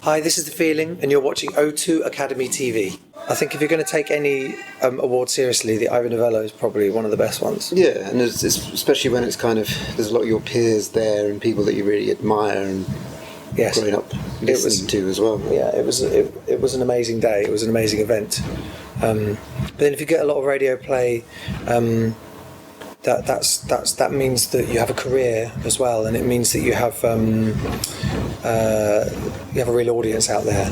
Hi, this is The Feeling, and you're watching O2 Academy TV. I think if you're going to take any award seriously, the Ivor Novello is probably one of the best ones. Yeah, and it's especially when it's kind of, there's a lot of your peers there and people that you really admire and growing up listening to as well. Yeah, it was an amazing day. It was an amazing event. But then if you get a lot of radio play, that means that you have a career as well, and it means that you have a real audience out there,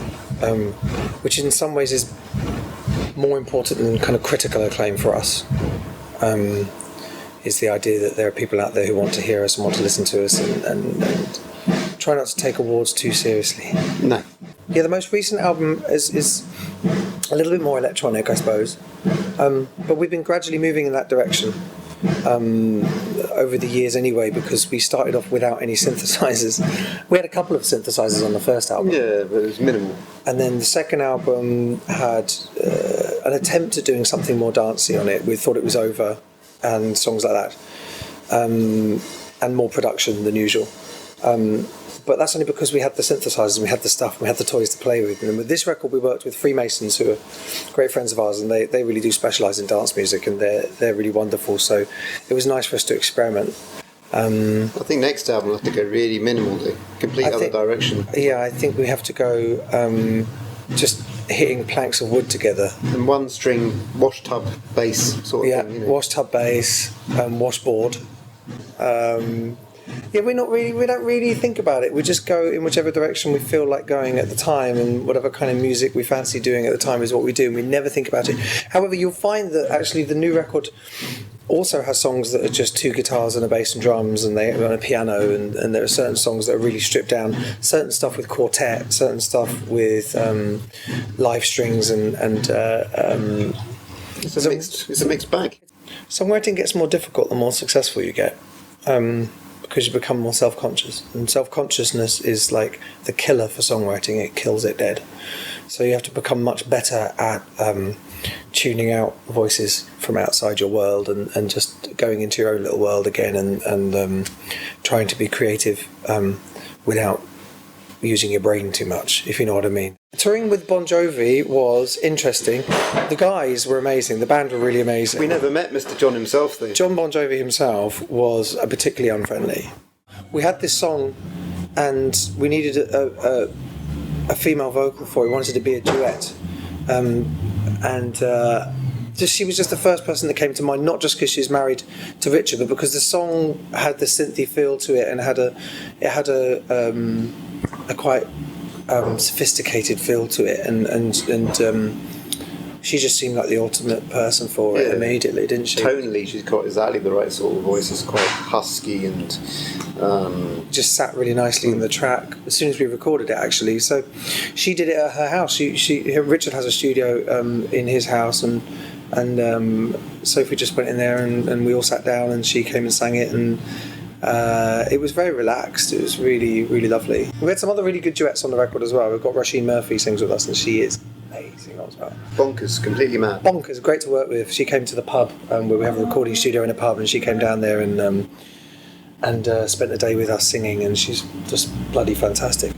which in some ways is more important than kind of critical acclaim for us. Is the idea that there are people out there who want to hear us and want to listen to us, and try not to take awards too seriously. No. Yeah, the most recent album is a little bit more electronic, I suppose, but we've been gradually moving in that direction. Over the years anyway, because we started off without any synthesizers. We had a couple of synthesizers on the first album. Yeah, but it was minimal. And then the second album had an attempt at doing something more dancey on it. We thought it was over and songs like that. And more production than usual. But that's only because we had the synthesizers, and we had the stuff, and we had the toys to play with. And with this record, we worked with Freemasons, who are great friends of ours, and they really do specialise in dance music, and they're really wonderful. So it was nice for us to experiment. I think next album we'll have to go really minimal, complete other direction. Yeah, I think we have to go just hitting planks of wood together. And one string wash tub bass sort of thing. Wash tub bass, washboard. Yeah, we don't really think about it. We just go in whichever direction we feel like going at the time, and whatever kind of music we fancy doing at the time is what we do, and we never think about it. However, you'll find that actually the new record also has songs that are just two guitars and a bass and drums, and a piano, and there are certain songs that are really stripped down, certain stuff with quartet, certain stuff with live strings, and it's a mixed bag. Songwriting gets more difficult the more successful you get. Because you become more self-conscious, and self-consciousness is like the killer for songwriting. It kills it dead. So you have to become much better at tuning out voices from outside your world, and just going into your own little world again, and trying to be creative without using your brain too much, if you know what I mean. Touring with Bon Jovi was interesting. The guys were amazing. The band were really amazing. We never met Mr. John himself, though. John Bon Jovi himself was particularly unfriendly. We had this song, and we needed a female vocal for it. We wanted it to be a duet. She was just the first person that came to mind, not just because she's married to Richard, but because the song had the synthy feel to it, and it had a quite sophisticated feel to it, and she just seemed like the ultimate person for it immediately, didn't she? Tonally, she's got exactly the right sort of voice. It's quite husky and just sat really nicely in the track as soon as we recorded it, actually. So she did it at her house. Richard has a studio in his house, and Sophie just went in there, and we all sat down, and she came and sang it, and it was very relaxed. It was really, really lovely. We had some other really good duets on the record as well. We've got Roisin Murphy sings with us, and she is amazing as well. Bonkers, completely mad. Bonkers, great to work with. She came to the pub where we have a recording studio in a pub, and she came down there and spent a day with us singing, and she's just bloody fantastic.